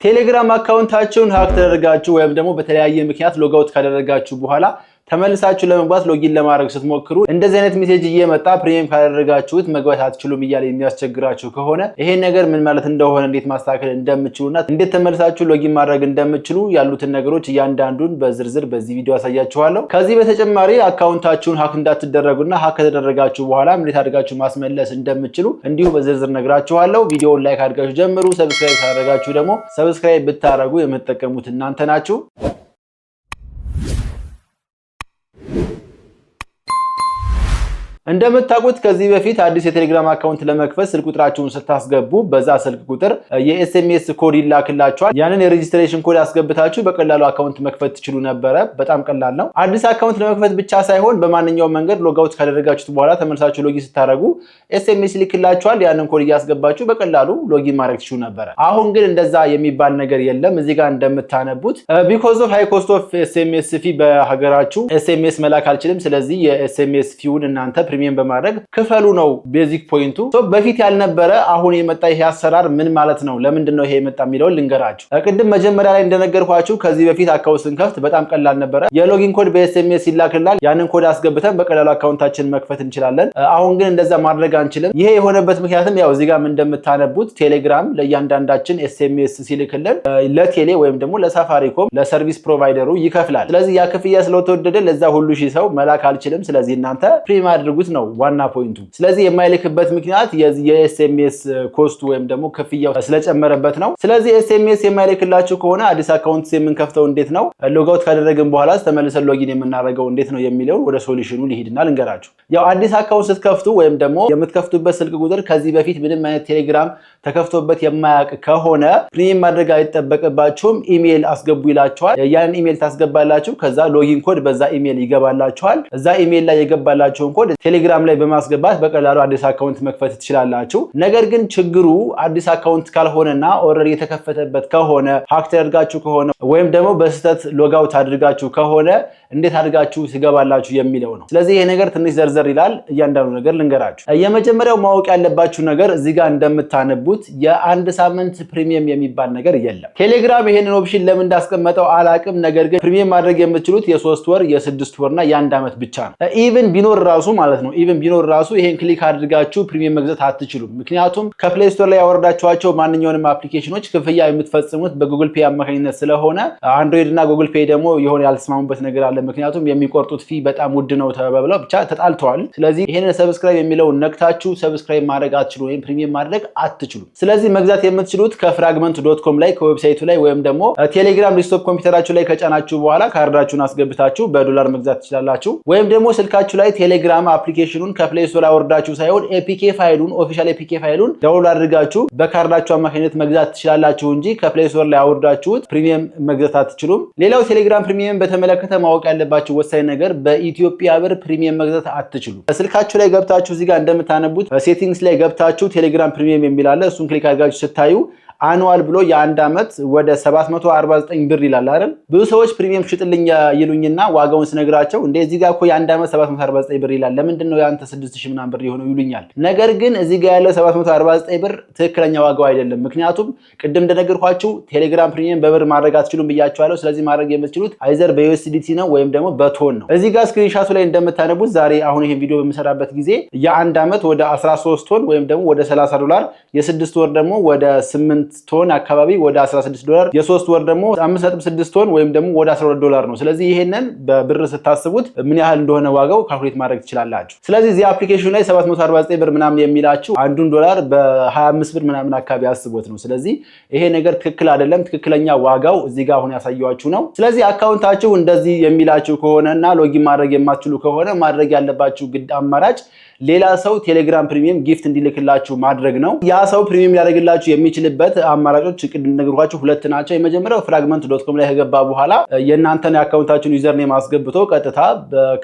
ቴሌግራም አካውንታችሁን ሃክ ተደረጋችሁ ወይም ደግሞ በተለያየ ምክንያት ሎጋውት ካደረጋችሁ በኋላ ተመልሳችሁ ለመግባት ሎጊን ለማድረግ ስትሞክሩ እንደዚህ አይነት ሜሴጅ እየመጣ ፕሪሚየም ካደረጋችሁት መግባት አትችሉም እያለ የሚያስቸግራችሁ ከሆነ ይሄ ነገር ምን ማለት እንደሆነ እንዴት ማስተካከል እንደምትችሉና እንዴት ተመልሳችሁ ሎጊን ማድረግ እንደምትችሉ ያሉትን ነገሮች እያንዳንዱን በዝርዝር በዚህ ቪዲዮ አሳያችኋለሁ። ከዚህ በተጨማሪ አካውንታችሁን ሃክ እንዳትደረጉና ሃክ ከተደረጋችሁ በኋላ እንዴት አድርጋችሁ ማስመለስ እንደምትችሉ እንዲሁ በዝርዝር ነግራችኋለሁ። ቪዲዮውን ላይክ አድርጋችሁ ጀምሩ። ሰብስክራይብ ካደረጋችሁ ደግሞ ሰብስክራይብ ብታደርጉ የምትጠቀሙት እናንተ ናችሁ። እንደምታውቁት ከዚህ በፊት አዲስ የቴሌግራም አካውንት ለመክፈት ስልክ ቁጥራችሁን ስታስገቡ በዛ ስልክ ቁጥር የኤስኤምኤስ ኮድ ይላክላችኋል። ያንን የሬጂስትሬሽን ኮድ አስገብታችሁ በቀላሉ አካውንት መክፈት ትችሉ ነበረ። በጣም ቀላል ነው። አዲስ አካውንት ለመክፈት ብቻ ሳይሆን በማንኛውም መንገድ ሎጋውት ካደረጋችሁት በኋላ ተመልሳችሁ ሎጊን ስታደርጉ ኤስኤምኤስ ይልክላችኋል። ያንን ኮድ እያስገባችሁ በቀላሉ ሎጊን ማድረግ ትችሉ ነበረ። አሁን ግን እንደዛ የሚባል ነገር የለም። እዚህ ጋር እንደምታነቡት ቢኮዝ ኦፍ ሃይ ኮስት ኦፍ ኤስኤምኤስ ፊ በሀገራችሁ ኤስኤምኤስ መላክ አልችልም። ስለዚህ የኤስኤምኤስ ፊውን እናንተ ፕሪሚየም በማድረግ ክፈሉ ነው ቤዚክ ፖይንቱ። በፊት ያልነበረ አሁን የመጣ ይሄ አሰራር ምን ማለት ነው? ለምንድን ነው ይሄ የመጣ የሚለውን ልንገራችሁ። ቅድም መጀመሪያ ላይ እንደነገርኳችሁ ከዚህ በፊት አካውንት ስንከፍት በጣም ቀላል ነበረ። የሎጊን ኮድ በኤስኤምኤስ ይላክልናል። ያንን ኮድ አስገብተን በቀላሉ አካውንታችንን መክፈት እንችላለን። አሁን ግን እንደዛ ማድረግ አንችልም። ይሄ የሆነበት ምክንያትም ያው እዚህ ጋር እንደምታነቡት ቴሌግራም ለእያንዳንዳችን ኤስኤምኤስ ሲልክልን ለቴሌ ወይም ደግሞ ለሳፋሪኮም ለሰርቪስ ፕሮቫይደሩ ይከፍላል። ስለዚህ ያ ክፍያ ስለተወደደ ለዛ ሁሉ ሺህ ሰው መላክ አልችልም። ስለዚህ እናንተ ፕሪም አድርጉት ነው ዋና ፖይንቱ። ስለዚህ የማይልክበት ምክንያት የኤስኤምኤስ ኮስቱ ወይም ደግሞ ክፍያው ስለጨመረበት ነው። ስለዚህ ኤስኤምኤስ የማይልክላችሁ ከሆነ አዲስ አካውንት የምንከፍተው እንዴት ነው፣ ሎጋውት ካደረግን በኋላ ተመልሰን ሎጊን የምናደርገው እንዴት ነው የሚለው ወደ ሶሉሽኑ ሊሄድና ልንገራችሁ። ያው አዲስ አካውንት ስትከፍቱ ወይም ደግሞ የምትከፍቱበት ስልክ ቁጥር ከዚህ በፊት ምንም አይነት ቴሌግራም ተከፍቶበት የማያውቅ ከሆነ ፕሪሚየም ማድረግ አይጠበቅባችሁም። ኢሜል አስገቡ ይላችኋል። ያንን ኢሜል ታስገባላችሁ። ከዛ ሎጊን ኮድ በዛ ኢሜል ይገባላችኋል። እዛ ኢሜል ላይ የገባላችሁን ኮድ ቴሌግራም ላይ በማስገባት በቀላሉ አዲስ አካውንት መክፈት ትችላላችሁ። ነገር ግን ችግሩ አዲስ አካውንት ካልሆነና ኦልሬዲ የተከፈተበት ከሆነ ሃክ ተደርጋችሁ ከሆነ ወይም ደግሞ በስህተት ሎጋውት አድርጋችሁ ከሆነ እንዴት አድርጋችሁ ትገባላችሁ የሚለው ነው። ስለዚህ ይሄ ነገር ትንሽ ዘርዘር ይላል። እያንዳንዱ ነገር ልንገራችሁ። የመጀመሪያው ማወቅ ያለባችሁ ነገር እዚህ ጋር እንደምታነቡት የአንድ ሳምንት ፕሪሚየም የሚባል ነገር የለም። ቴሌግራም ይሄንን ኦፕሽን ለምን እንዳስቀመጠው አላቅም። ነገር ግን ፕሪሚየም ማድረግ የምትችሉት የ3 ወር የ6 ወርና የ1 ዓመት ብቻ ነው። ኢቭን ቢኖር ራሱ ማለት ነው ቢኖር ራሱ ይሄን ክሊክ አድርጋችሁ ፕሪሚየም መግዛት አትችሉም። ምክንያቱም ከፕሌይ ስቶር ላይ ያወረዳችኋቸው ማንኛውንም አፕሊኬሽኖች ክፍያ የምትፈጽሙት በጉግል ፔይ አማካኝነት ስለሆነ አንድሮይድ እና ጉግል ፔይ ደግሞ የሆነ ያልተስማሙበት ነገር አለ። ምክንያቱም የሚቆርጡት ፊ በጣም ውድ ነው ተባብለው ብቻ ተጣልተዋል። ስለዚህ ይሄንን ሰብስክራይብ የሚለውን ነክታችሁ ሰብስክራይብ ማድረግ አትችሉም ወይም ፕሪሚየም ማድረግ አትችሉም። ስለዚህ መግዛት የምትችሉት ከፍራግመንት.com ላይ ከዌብሳይቱ ላይ ወይም ደግሞ ቴሌግራም ዲስክቶፕ ኮምፒውተራችሁ ላይ ከጫናችሁ በኋላ ካርዳችሁን አስገብታችሁ በዶላር መግዛት ትችላላችሁ። ወይም ደግሞ ስልካችሁ ላይ ቴሌግራም አፕሊኬሽኑን ከፕሌይ ስቶር አወርዳችሁ ሳይሆን ኤፒኬ ፋይሉን ኦፊሻል ኤፒኬ ፋይሉን ዳውንሎድ አድርጋችሁ በካርዳችሁ አማካኝነት መግዛት ትችላላችሁ እንጂ ከፕሌይ ስቶር ላይ አወርዳችሁት ፕሪሚየም መግዛት አትችሉም። ሌላው ቴሌግራም ፕሪሚየም በተመለከተ ማወቅ ያለባችሁ ወሳኝ ነገር በኢትዮጵያ ብር ፕሪሚየም መግዛት አትችሉም። ስልካችሁ ላይ ገብታችሁ እዚህ ጋር እንደምታነቡት ሴቲንግስ ላይ ገብታችሁ ቴሌግራም ፕሪሚየም የሚል አለ። እሱን ክሊክ አድርጋችሁ ስታዩ አኑዋል ብሎ የአንድ ዓመት ወደ 749 ብር ይላል አይደል? ብዙ ሰዎች ፕሪሚየም ሽጥልኝ ይሉኝና ዋጋውን ስነግራቸው እንደ እዚህ ጋር እኮ የአንድ ዓመት 749 ብር ይላል ለምንድን ነው ያንተ 6000 ምናምን ብር የሆነው ይሉኛል። ነገር ግን እዚህ ጋር ያለው 749 ብር ትክክለኛ ዋጋው አይደለም። ምክንያቱም ቅድም እንደነገርኳችሁ ቴሌግራም ፕሪሚየም በብር ማድረግ አትችሉም ብያችኋለሁ። ስለዚህ ማድረግ የምትችሉት አይዘር በዩኤስዲቲ ነው ወይም ደግሞ በቶን ነው። እዚህ ጋር ስክሪንሻቱ ላይ እንደምታነቡት ዛሬ አሁን ይሄን ቪዲዮ በምሰራበት ጊዜ የአንድ ዓመት ወደ 13 ቶን ወይም ደግሞ ወደ $30 የ6 ወር ደግሞ ወደ 8 ቶን አካባቢ ወደ $16 የ3 ወር ደግሞ 5.6 ቶን ወይም ደግሞ ወደ $12 ነው። ስለዚህ ይሄንን በብር ስታስቡት ምን ያህል እንደሆነ ዋጋው ካልኩሌት ማድረግ ትችላላችሁ። ስለዚህ እዚህ አፕሊኬሽን ላይ 749 ብር ምናምን የሚላችሁ አንዱን ዶላር በ25 ብር ምናምን አካባቢ አስቦት ነው። ስለዚህ ይሄ ነገር ትክክል አይደለም። ትክክለኛ ዋጋው እዚህ ጋር አሁን ያሳየዋችሁ ነው። ስለዚህ አካውንታችሁ እንደዚህ የሚላችሁ ከሆነና ሎጊን ማድረግ የማትችሉ ከሆነ ማድረግ ያለባችሁ ግድ አማራጭ ሌላ ሰው ቴሌግራም ፕሪሚየም ጊፍት እንዲልክላችሁ ማድረግ ነው። ያ ሰው ፕሪሚየም ሊያደርግላችሁ የሚችልበት አማራጮች ቅድም እንደነገርኳችሁ ሁለት ናቸው። የመጀመሪያው ፍራግመንት.com ላይ ከገባ በኋላ የእናንተን የአካውንታችሁን ዩዘር ኔም አስገብቶ ቀጥታ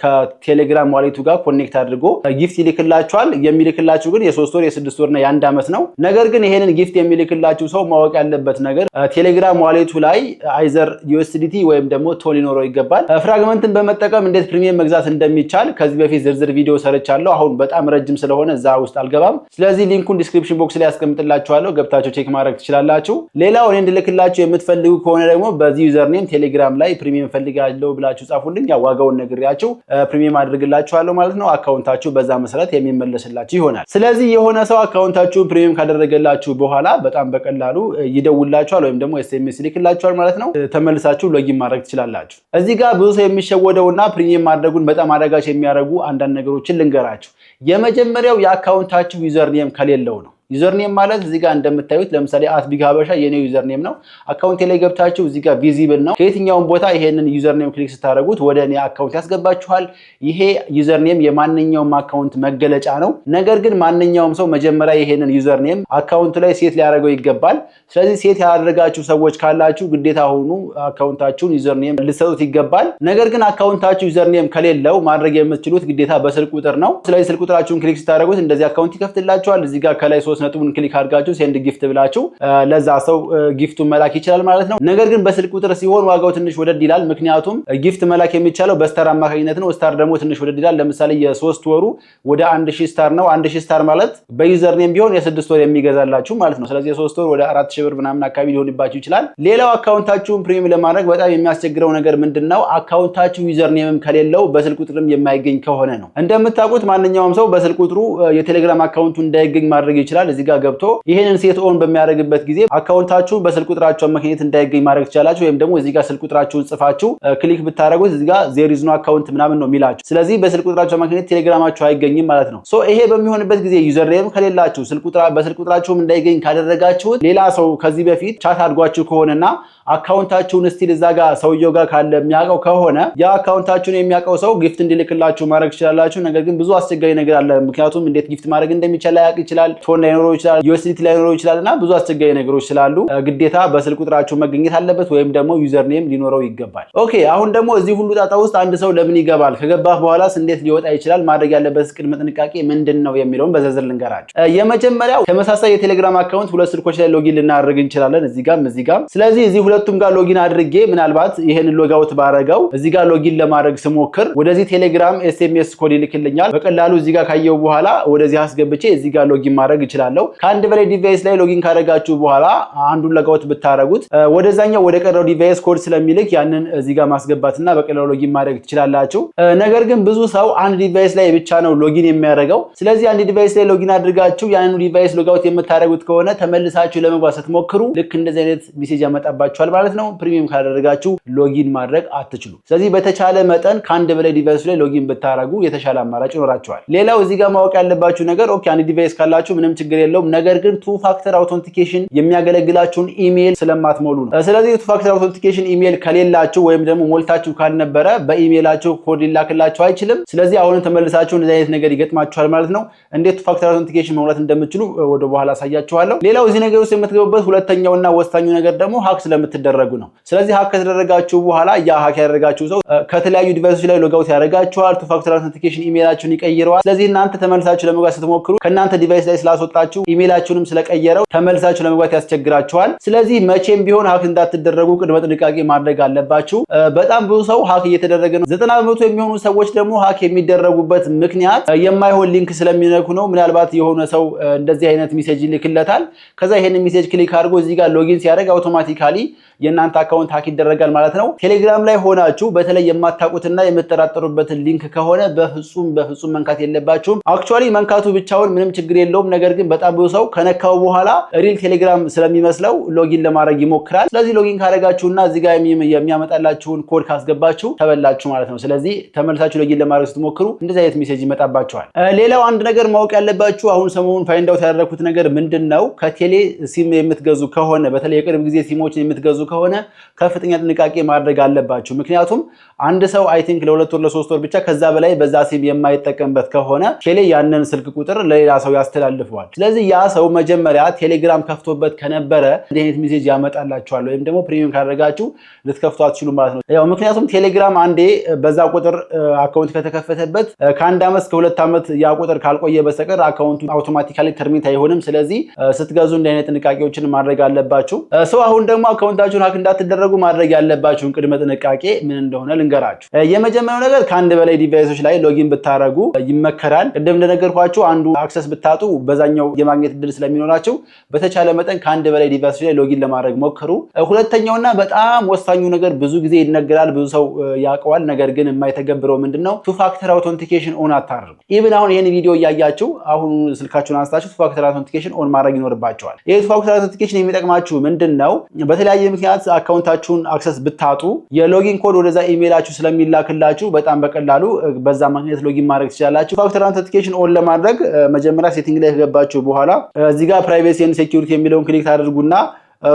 ከቴሌግራም ዋሌቱ ጋር ኮኔክት አድርጎ ጊፍት ይልክላችኋል። የሚልክላችሁ ግን የ3 ወር የ6 ወርና የ1 ዓመት ነው። ነገር ግን ይሄንን ጊፍት የሚልክላችሁ ሰው ማወቅ ያለበት ነገር ቴሌግራም ዋሌቱ ላይ አይዘር ዩኤስዲቲ ወይም ደግሞ ቶን ሊኖረው ይገባል። ፍራግመንትን በመጠቀም እንዴት ፕሪሚየም መግዛት እንደሚቻል ከዚህ በፊት ዝርዝር ቪዲዮ ሰርቻለሁ። አሁን በጣም ረጅም ስለሆነ እዛ ውስጥ አልገባም። ስለዚህ ሊንኩን ዲስክሪፕሽን ቦክስ ላይ ያስቀምጥላችኋለሁ፣ ገብታችሁ ቼክ ማድረግ ትችላላችሁ። ሌላው እኔ እንድልክላችሁ የምትፈልጉ ከሆነ ደግሞ በዚህ ዩዘርኔም ቴሌግራም ላይ ፕሪሚየም ፈልጋለሁ ብላችሁ ጻፉልኝ። ያው ዋጋውን ነግሬያችሁ ፕሪሚየም አድርግላችኋለሁ ማለት ነው። አካውንታችሁ በዛ መሰረት የሚመለስላችሁ ይሆናል። ስለዚህ የሆነ ሰው አካውንታችሁ ፕሪሚየም ካደረገላችሁ በኋላ በጣም በቀላሉ ይደውላችኋል ወይም ደግሞ ኤስኤምኤስ ይልክላችኋል ማለት ነው። ተመልሳችሁ ሎጊን ማድረግ ትችላላችሁ። እዚህ ጋር ብዙ ሰው የሚሸወደውና ፕሪሚየም ማድረጉን በጣም አዳጋች የሚያደርጉ አንዳንድ ነገሮችን ልንገራችሁ። የመጀመሪያው የአካውንታችሁ ዩዘርኔም ከሌለው ነው። ዩዘርኔም ማለት እዚህ ጋር እንደምታዩት ለምሳሌ @ቢግ ሀበሻ የኔ ዩዘርኔም ነው። አካውንቴ ላይ ገብታችሁ እዚህ ጋር ቪዚብል ነው። ከየትኛውም ቦታ ይሄንን ዩዘርኔም ክሊክ ስታደርጉት ወደ እኔ አካውንት ያስገባችኋል። ይሄ ዩዘርኔም የማንኛውም አካውንት መገለጫ ነው። ነገር ግን ማንኛውም ሰው መጀመሪያ ይሄንን ዩዘርኔም አካውንቱ ላይ ሴት ሊያደርገው ይገባል። ስለዚህ ሴት ያደረጋችሁ ሰዎች ካላችሁ ግዴታ ሆኑ አካውንታችሁን ዩዘርኔም ልትሰጡት ይገባል። ነገር ግን አካውንታችሁ ዩዘርኔም ከሌለው ማድረግ የምትችሉት ግዴታ በስልክ ቁጥር ነው። ስለዚህ ስልክ ቁጥራችሁን ክሊክ ስታደርጉት እንደዚህ አካውንት ይከፍትላችኋል። እዚህ ጋር ከላይ ነጥቡን ክሊክ አድርጋችሁ ሴንድ ጊፍት ብላችሁ ለዛ ሰው ጊፍቱን መላክ ይችላል ማለት ነው። ነገር ግን በስልክ ቁጥር ሲሆን ዋጋው ትንሽ ወደድ ይላል። ምክንያቱም ጊፍት መላክ የሚቻለው በስታር አማካኝነት ነው። ስታር ደግሞ ትንሽ ወደድ ይላል። ለምሳሌ የ3 ወሩ ወደ 1000 ስታር ነው። 1000 ስታር ማለት በዩዘርኔም ቢሆን የ6 ወር የሚገዛላችሁ ማለት ነው። ስለዚህ የ3 ወር ወደ 4000 ብር ምናምን አካባቢ ሊሆንባችሁ ይችላል። ሌላው አካውንታችሁን ፕሪሚየም ለማድረግ በጣም የሚያስቸግረው ነገር ምንድነው? አካውንታችሁ ዩዘርኔምም ከሌለው በስልክ ቁጥርም የማይገኝ ከሆነ ነው። እንደምታውቁት ማንኛውም ሰው በስልክ ቁጥሩ የቴሌግራም አካውንቱ እንዳይገኝ ማድረግ ይችላል። እዚህ ጋር ገብቶ ይሄንን ሴት ኦን በሚያደርግበት ጊዜ አካውንታችሁ በስልክ ቁጥራችሁ አማካኝነት እንዳይገኝ ማድረግ ትችላላችሁ። ወይም ደግሞ እዚህ ጋር ስልክ ቁጥራችሁን ጽፋችሁ ክሊክ ብታደርጉት እዚህ ጋር ዜር ኢዝ ኖ አካውንት ምናምን ነው የሚላችሁ። ስለዚህ በስልክ ቁጥራችሁ አማካኝነት ቴሌግራማችሁ አይገኝም ማለት ነው። ሶ ይሄ በሚሆንበት ጊዜ ዩዘርኔም ከሌላችሁ በስልክ ቁጥራችሁም እንዳይገኝ ካደረጋችሁት ሌላ ሰው ከዚህ በፊት ቻት አድርጓችሁ ከሆነና አካውንታችሁን ስቲል እዛ ጋር ሰውየው ጋር ካለ የሚያውቀው ከሆነ ያ አካውንታችሁን የሚያውቀው ሰው ጊፍት እንዲልክላችሁ ማድረግ ትችላላችሁ። ነገር ግን ብዙ አስቸጋሪ ነገር አለ። ምክንያቱም እንዴት ጊፍት ማድረግ እንደሚቻል ላያውቅ ይችላል። ፎን ላይኖረው ይችላል። ዩኤስዲቲ ላይኖረው ይችላልና ብዙ አስቸጋሪ ነገሮች ስላሉ ግዴታ በስልክ ቁጥራችሁ መገኘት አለበት ወይም ደግሞ ዩዘርኔም ሊኖረው ይገባል። ኦኬ አሁን ደግሞ እዚህ ሁሉ ጣጣ ውስጥ አንድ ሰው ለምን ይገባል? ከገባህ በኋላስ እንዴት ሊወጣ ይችላል? ማድረግ ያለበት ቅድመ ጥንቃቄ ምንድነው የሚለውን በዝርዝር ልንገራችሁ። የመጀመሪያው ተመሳሳይ የቴሌግራም አካውንት ሁለት ስልኮች ላይ ሎጊን ልናደርግ እንችላለን። እዚህ ጋር ስለዚህ እዚህ ሁለቱም ጋር ሎጊን አድርጌ ምናልባት ይሄንን ሎጋውት ባረጋው እዚህ ጋር ሎጊን ለማድረግ ስሞክር ወደዚህ ቴሌግራም ኤስኤምኤስ ኮድ ይልክልኛል። በቀላሉ እዚህ ጋር ካየው በኋላ ወደዚህ አስገብቼ እዚህ ጋር ሎጊን ማድረግ እችላለሁ። ከአንድ በላይ ዲቫይስ ላይ ሎጊን ካደረጋችሁ በኋላ አንዱን ሎጋውት ብታረጉት ወደዛኛው ወደ ቀረው ዲቫይስ ኮድ ስለሚልክ ያንን እዚህ ጋር ማስገባትና በቀላሉ ሎጊን ማድረግ ትችላላችሁ። ነገር ግን ብዙ ሰው አንድ ዲቫይስ ላይ ብቻ ነው ሎጊን የሚያደርገው። ስለዚህ አንድ ዲቫይስ ላይ ሎጊን አድርጋችሁ ያንን ዲቫይስ ሎጋውት የምታደርጉት ከሆነ ተመልሳችሁ ለመግባት ስትሞክሩ ልክ እንደዚህ አይነት ሜሴጅ ያመጣባችኋል ማለት ነው። ፕሪሚየም ካደረጋችሁ ሎጊን ማድረግ አትችሉ። ስለዚህ በተቻለ መጠን ከአንድ በላይ ዲቫይስ ላይ ሎጊን ብታረጉ የተሻለ አማራጭ ይኖራችኋል። ሌላው እዚህ ጋር ማወቅ ያለባችሁ ነገር ኦኬ አንድ ዲቫይስ ካላችሁ ምንም ችግር የለውም። ነገር ግን ቱ ፋክተር አውተንቲኬሽን የሚያገለግላችሁን ኢሜል ስለማትሞሉ ነው። ስለዚህ ቱ ፋክተር አውተንቲኬሽን ኢሜል ከሌላችሁ ወይም ደግሞ ሞልታችሁ ካልነበረ በኢሜላችሁ ኮድ ሊላክላችሁ አይችልም። ስለዚህ አሁንም ተመልሳችሁ እንደዚህ አይነት ነገር ይገጥማችኋል ማለት ነው። እንዴት ቱ ፋክተር አውተንቲኬሽን መሙላት እንደምትችሉ ወደ በኋላ አሳያችኋለሁ። ሌላው እዚህ ነገር ውስጥ የምትገቡበት ሁለተኛውና ወሳኙ ነገር ደግሞ ሀክ ስለምትደረጉ ነው። ስለዚህ ሀክ ከተደረጋችሁ በኋላ ያ ሀክ ያደረጋችሁ ሰው ከተለያዩ ዲቫይሶች ላይ ሎጋውት ያደርጋችኋል። ቱ ፋክተር አውተንቲኬሽን ኢሜላችሁን ይቀይረዋል። ስለዚህ እናንተ ተመልሳችሁ ለመግባት ስትሞክሩ ከእናንተ ዲቫይስ ላይ ስላስወጣችሁ ኢሜላችሁንም ስለቀየረው ተመልሳችሁ ለመግባት ያስቸግራችኋል። ስለዚህ መቼም ቢሆን ሀክ እንዳትደረጉ ቅድመ ጥንቃቄ ማድረግ አለባችሁ። በጣም ብዙ ሰው ሀክ እየተደረገ ነው። 90% የሚሆኑ ሰዎች ደግሞ ሀክ የሚደረጉበት ምክንያት የማይሆን ሊንክ ስለሚነኩ ነው። ምናልባት የሆነ ሰው እንደዚህ አይነት ሜሴጅ ይልክለታል። ከዛ ይሄንን ሜሴጅ ክሊክ አድርጎ እዚህ ጋር ሎጊን ሲያደርግ አውቶማቲካሊ የእናንተ አካውንት ሀክ ይደረጋል ማለት ነው። ቴሌግራም ላይ ሆናችሁ በተለይ የማታውቁትና የምትጠራጠሩበትን ሊንክ ከሆነ በፍጹም መንካት የለባችሁም። አክቹአሊ መንካቱ ብቻውን ምንም ችግር የለውም። ነገር ግን በጣም ብዙ ሰው ከነካው በኋላ ሪል ቴሌግራም ስለሚመስለው ሎጊን ለማድረግ ይሞክራል። ስለዚህ ሎጊን ካደረጋችሁና እዚህ ጋር የሚያመጣላችሁን ኮድ ካስገባችሁ ተበላችሁ ማለት ነው። ስለዚህ ተመልሳችሁ ሎጊን ለማድረግ ስትሞክሩ እንደዚህ አይነት ሜሴጅ ይመጣባችኋል። ሌላው አንድ ነገር ማወቅ ያለባችሁ አሁን ሰሞኑን ፋይንድ አውት ያደረኩት ነገር ምንድነው? ከቴሌ ሲም የምትገዙ ከሆነ በተለይ የቅርብ ጊዜ ሲሞችን የምትገዙ ከሆነ ከፍተኛ ጥንቃቄ ማድረግ አለባችሁ። ምክንያቱም አንድ ሰው አይ ቲንክ ለ2 ወር ለ3 ወር ብቻ ከዛ በላይ በዛ ሲም የማይጠቀምበት ከሆነ ቴሌ ያንን ስልክ ቁጥር ለሌላ ሰው ያስተላልፈዋል። ስለዚህ ያ ሰው መጀመሪያ ቴሌግራም ከፍቶበት ከነበረ እንዲህ አይነት ሜሴጅ ያመጣላችኋል ወይም ደግሞ ፕሪሚየም ካደረጋችሁ ልትከፍቱ አትችሉም ማለት ነው። ያው ምክንያቱም ቴሌግራም አንዴ በዛ ቁጥር አካውንት ከተከፈተበት ከ1 ዓመት እስከ 2 ዓመት ያ ቁጥር ካልቆየ በስተቀር አካውንቱ አውቶማቲካሊ ተርሚኔት አይሆንም። ስለዚህ ስትገዙ እንዲህ አይነት ጥንቃቄዎችን ማድረግ አለባችሁ። ሰው አሁን ደግሞ አካውንታችሁን ሀክ እንዳትደረጉ ማድረግ ያለባችሁን ቅድመ ጥንቃቄ ምን እንደሆነ ልንገራችሁ። የመጀመሪያው ነገር ከአንድ በላይ ዲቫይሶች ላይ ሎጊን ብታረጉ ይመከራል። ቅድም እንደነገርኳችሁ አንዱ አክሰስ ብታጡ በዛኛው የማግኘት እድል ስለሚኖራችሁ በተቻለ መጠን ከአንድ በላይ ዲቫይሶች ላይ ሎጊን ለማድረግ ሞክሩ። ሁለተኛውና በጣም ወሳኙ ነገር ብዙ ጊዜ ይነገራል፣ ብዙ ሰው ያውቀዋል፣ ነገር ግን የማይተገብረው ምንድነው? ቱ ፋክተር አውተንቲኬሽን ኦን አታርጉ። ኢቭን አሁን ይሄን ቪዲዮ እያያችሁ አሁን ስልካችሁን አንስታችሁ ቱ ፋክተር አውተንቲኬሽን ኦን ማድረግ ይኖርባችኋል። ይሄ ቱ ፋክተር አውተንቲኬሽን የሚጠቅማችሁ ምንድነው? በተለያየ ምክንያት አካውንታችሁን አክሰስ ብታጡ የሎጊን ኮድ ወደዛ ኢሜይላችሁ ስለሚላክላችሁ በጣም በቀላሉ በዛ ምክንያት ሎጊን ማድረግ ትችላላችሁ። ቱ ፋክተር አውተንቲኬሽን ኦን ለማድረግ መጀመሪያ ሴቲንግ ላይ ከገባችሁ በኋላ እዚህ ጋር ፕራይቬሲ ኤንድ ሴኩሪቲ የሚለውን ክሊክ ታደርጉና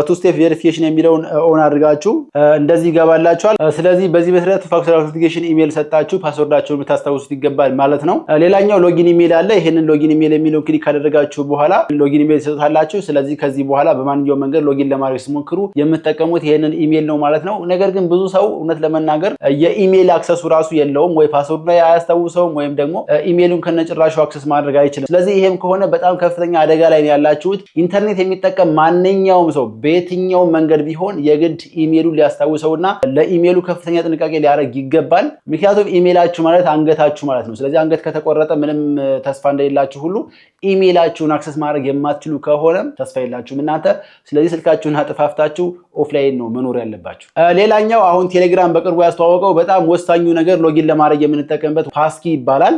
ቱ ስቴፕ ቬሪፊኬሽን የሚለውን ኦን አድርጋችሁ እንደዚህ ይገባላችኋል። ስለዚህ በዚህ መሰረት ቱ ፋክተር አውተንቲኬሽን ኢሜል ሰጣችሁ ፓስወርዳችሁን ልታስታውሱት ይገባል ማለት ነው። ሌላኛው ሎጊን ኢሜል አለ። ይሄንን ሎጊን ኢሜል የሚለውን ክሊክ ካደረጋችሁ በኋላ ሎጊን ኢሜል ይሰጣላችሁ። ስለዚህ ከዚህ በኋላ በማንኛውም መንገድ ሎጊን ለማድረግ ሲሞክሩ የምትጠቀሙት ይሄንን ኢሜል ነው ማለት ነው። ነገር ግን ብዙ ሰው እውነት ለመናገር የኢሜል አክሰሱ ራሱ የለውም፣ ወይ ፓስወርድ ላይ አያስታውሰውም፣ ወይም ደግሞ ኢሜሉን ከነጭራሹ አክሰስ ማድረግ አይችልም። ስለዚህ ይሄም ከሆነ በጣም ከፍተኛ አደጋ ላይ ነው ያላችሁት። ኢንተርኔት የሚጠቀም ማንኛውም ሰው በየትኛው መንገድ ቢሆን የግድ ኢሜሉን ሊያስታውሰውና ለኢሜሉ ከፍተኛ ጥንቃቄ ሊያደርግ ይገባል። ምክንያቱም ኢሜላችሁ ማለት አንገታችሁ ማለት ነው። ስለዚህ አንገት ከተቆረጠ ምንም ተስፋ እንደሌላችሁ ሁሉ ኢሜላችሁን አክሰስ ማድረግ የማትችሉ ከሆነ ተስፋ የላችሁም እናንተ። ስለዚህ ስልካችሁን አጥፋፍታችሁ ኦፍላይን ነው መኖር ያለባችሁ። ሌላኛው አሁን ቴሌግራም በቅርቡ ያስተዋወቀው በጣም ወሳኙ ነገር ሎጊን ለማድረግ የምንጠቀምበት ፓስኪ ይባላል።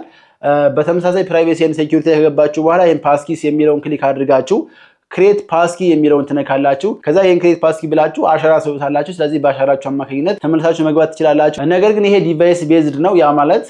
በተመሳሳይ ፕራይቬሲ ኤንድ ሴኩሪቲ ከገባችሁ በኋላ ይሄን ፓስኪስ የሚለውን ክሊክ አድርጋችሁ ክሬት ፓስኪ የሚለውን ትነካላችሁ። ከዛ ይሄን ክሬት ፓስኪ ብላችሁ አሻራ ሰውታላችሁ። ስለዚህ በአሻራችሁ አማካኝነት ተመልሳችሁ መግባት ትችላላችሁ። ነገር ግን ይሄ ዲቫይስ ቤዝድ ነው። ያ ማለት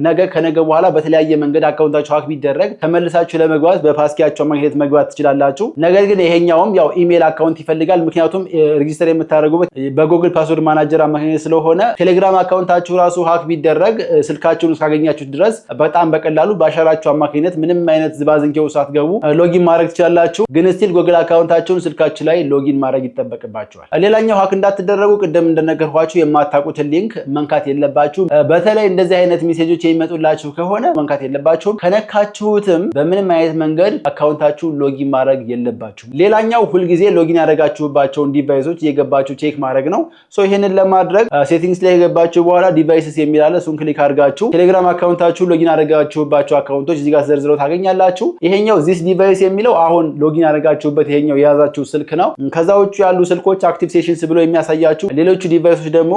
ነገ ከነገ በኋላ በተለያየ መንገድ አካውንታችሁ ሀክ ቢደረግ ተመልሳችሁ ለመግባት በፓስኪያችሁ አማካኝነት መግባት ትችላላችሁ። ነገር ግን ይሄኛውም ያው ኢሜል አካውንት ይፈልጋል። ምክንያቱም ሬጂስተር የምታደርጉበት በጉግል ፓስወርድ ማናጀር አማካኝነት ስለሆነ ቴሌግራም አካውንታችሁ ራሱ ሀክ ቢደረግ ስልካችሁን እስካገኛችሁ ድረስ በጣም በቀላሉ በአሻራችሁ አማካኝነት ምንም አይነት ዝባዝንኬው ሳትገቡ ሎጊን ማድረግ ትችላላችሁ። ግን ጉግል አካውንታችሁን ስልካችሁ ላይ ሎጊን ማድረግ ይጠበቅባችኋል። ሌላኛው ሀክ እንዳትደረጉ ቅድም እንደነገርኳችሁ የማታውቁትን ሊንክ መንካት የለባችሁም። በተለይ እንደዚህ አይነት ሜሴጆች የሚመጡላችሁ ከሆነ መንካት የለባችሁም። ከነካችሁትም በምንም አይነት መንገድ አካውንታችሁን ሎጊን ማድረግ የለባችሁም። ሌላኛው ሁልጊዜ ሎጊን ያደረጋችሁባቸውን ዲቫይሶች እየገባችሁ ቼክ ማድረግ ነው። ይህንን ለማድረግ ሴቲንግስ ላይ የገባችሁ በኋላ ዲቫይስስ የሚል አለ። እሱን ክሊክ አድርጋችሁ ቴሌግራም አካውንታችሁ ሎጊን ያደረጋችሁባቸው አካውንቶች እዚህ ጋር ዘርዝረው ታገኛላችሁ። ይሄኛው ዚስ ዲቫይስ የሚለው አሁን ሎጊን ያደረጋችሁበት ይሄኛው የያዛችሁ ስልክ ነው። ከዛ ውጭ ያሉ ስልኮች አክቲቭ ሴሽንስ ብሎ የሚያሳያችሁ፣ ሌሎቹ ዲቫይሶች ደግሞ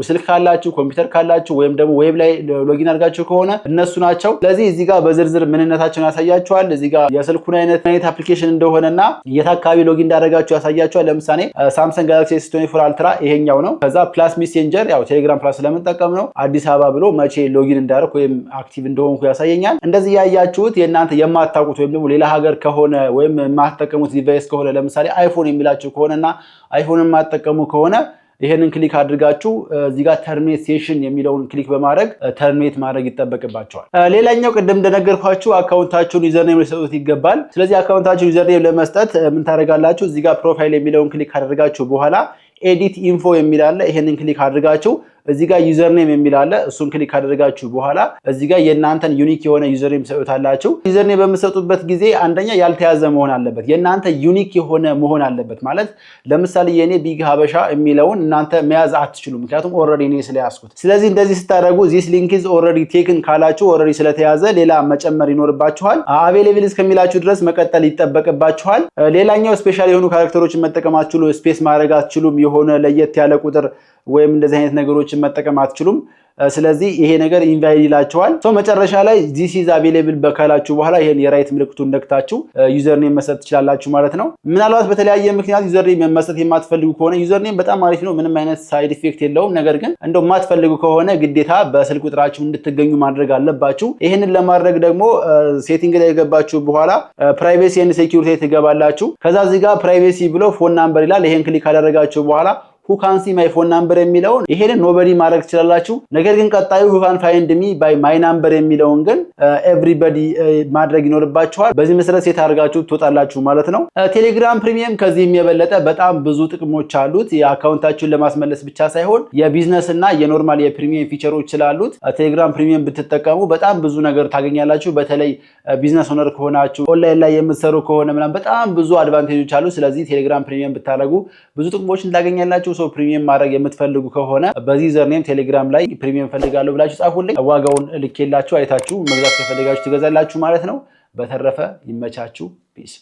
ስልክ ካላችሁ ኮምፒውተር ካላችሁ ወይም ደግሞ ዌብ ላይ ሎጊን አድርጋችሁ ከሆነ እነሱ ናቸው። ስለዚህ እዚህ ጋር በዝርዝር ምንነታቸውን ያሳያችኋል። እዚህ ጋር የስልኩን አይነት አፕሊኬሽን እንደሆነና የት አካባቢ ሎጊን እንዳደረጋችሁ ያሳያችኋል። ለምሳሌ ሳምሰንግ ጋላክሲ S24 አልትራ ይሄኛው ነው። ከዛ ፕላስ ሜሴንጀር ያው ቴሌግራም ፕላስ ስለምንጠቀም ነው። አዲስ አበባ ብሎ መቼ ሎጊን እንዳደረኩ ወይም አክቲቭ እንደሆንኩ ያሳየኛል። እንደዚህ ያያችሁት የእናንተ የማታውቁት ወይም ደግሞ ሌላ ሀገር ከሆነ ወይም የማትጠቀሙት ዲቫይስ ከሆነ ለምሳሌ አይፎን የሚላችሁ ከሆነና አይፎን የማትጠቀሙ ከሆነ ይሄንን ክሊክ አድርጋችሁ እዚህ ጋር ተርሚኔት ሴሽን የሚለውን ክሊክ በማድረግ ተርሚኔት ማድረግ ይጠበቅባቸዋል። ሌላኛው ቅድም እንደነገርኳችሁ አካውንታችሁን ዩዘርኔም ሊሰጡት ይገባል። ስለዚህ አካውንታችሁን ዩዘርኔም ለመስጠት ምን ታደርጋላችሁ? እዚህ ጋር ፕሮፋይል የሚለውን ክሊክ አድርጋችሁ በኋላ ኤዲት ኢንፎ የሚል አለ። ይሄንን ክሊክ አድርጋችሁ እዚህ ጋር ዩዘርኔም የሚል አለ። እሱን ክሊክ አድርጋችሁ በኋላ እዚህ ጋር የእናንተን ዩኒክ የሆነ ዩዘርኔም ሰጡታላችሁ። ዩዘርኔም በምትሰጡበት ጊዜ አንደኛ ያልተያዘ መሆን አለበት። የእናንተ ዩኒክ የሆነ መሆን አለበት። ማለት ለምሳሌ የኔ ቢግ ሀበሻ የሚለውን እናንተ መያዝ አትችሉም፣ ምክንያቱም ኦልሬዲ እኔ ስለያዝኩት። ስለዚህ እንደዚህ ስታደርጉ ዚስ ሊንክ ኢዝ ኦልሬዲ ቴክን ካላችሁ ኦልሬዲ ስለተያዘ ሌላ መጨመር ይኖርባችኋል። አቬሌብል እስከሚላችሁ ድረስ መቀጠል ይጠበቅባችኋል። ሌላኛው ስፔሻል የሆኑ ካራክተሮችን መጠቀም አትችሉ፣ ስፔስ ማድረግ አትችሉም፣ የሆነ ለየት ያለ ቁጥር ወይም እንደዚህ አይነት ነገሮችን መጠቀም አትችሉም። ስለዚህ ይሄ ነገር ኢንቫሊድ ይላችኋል። መጨረሻ ላይ ዚስ ኢዝ አቬሌብል በካላችሁ በኋላ ይሄን የራይት ምልክቱን ነክታችሁ ዩዘርኔም መስጠት ትችላላችሁ ማለት ነው። ምናልባት በተለያየ ምክንያት ዩዘርኔም መስጠት የማትፈልጉ ከሆነ ዩዘርኔም በጣም አሪፍ ነው፣ ምንም አይነት ሳይድ ኢፌክት የለውም። ነገር ግን እንደው የማትፈልጉ ከሆነ ግዴታ በስልክ ቁጥራችሁ እንድትገኙ ማድረግ አለባችሁ። ይሄንን ለማድረግ ደግሞ ሴቲንግ ላይ የገባችሁ በኋላ ፕራይቬሲ ኤንድ ሴኩሪቲ ትገባላችሁ። ከዛ እዚህ ጋር ፕራይቬሲ ብሎ ፎን ናምበር ይላል። ይሄን ክሊክ ካደረጋችሁ በኋላ who can see my phone number የሚለውን ይሄንን ኖበዲ ማድረግ ትችላላችሁ። ነገር ግን ቀጣዩ who can find me by my number የሚለውን ግን everybody ማድረግ ይኖርባችኋል። በዚህ መሰረት ሴት አድርጋችሁ ትወጣላችሁ ማለት ነው። ቴሌግራም ፕሪሚየም ከዚህም የበለጠ በጣም ብዙ ጥቅሞች አሉት። የአካውንታችሁን ለማስመለስ ብቻ ሳይሆን የቢዝነስ እና የኖርማል የፕሪሚየም ፊቸሮች ስላሉት ቴሌግራም ፕሪሚየም ብትጠቀሙ በጣም ብዙ ነገር ታገኛላችሁ። በተለይ ቢዝነስ ኦነር ከሆናችሁ ኦንላይን ላይ የምትሰሩ ከሆነ ምናምን በጣም ብዙ አድቫንቴጆች አሉ። ስለዚህ ቴሌግራም ፕሪሚየም ብታደርጉ ብዙ ጥቅሞችን ታገኛላችሁ። ሰው ፕሪሚየም ማድረግ የምትፈልጉ ከሆነ በዚህ ዩዘርኔም ቴሌግራም ላይ ፕሪሚየም ፈልጋለሁ ብላችሁ ጻፉልኝ። ዋጋውን ልኬላችሁ አይታችሁ መግዛት ከፈለጋችሁ ትገዛላችሁ ማለት ነው። በተረፈ ይመቻችሁ። ፒስ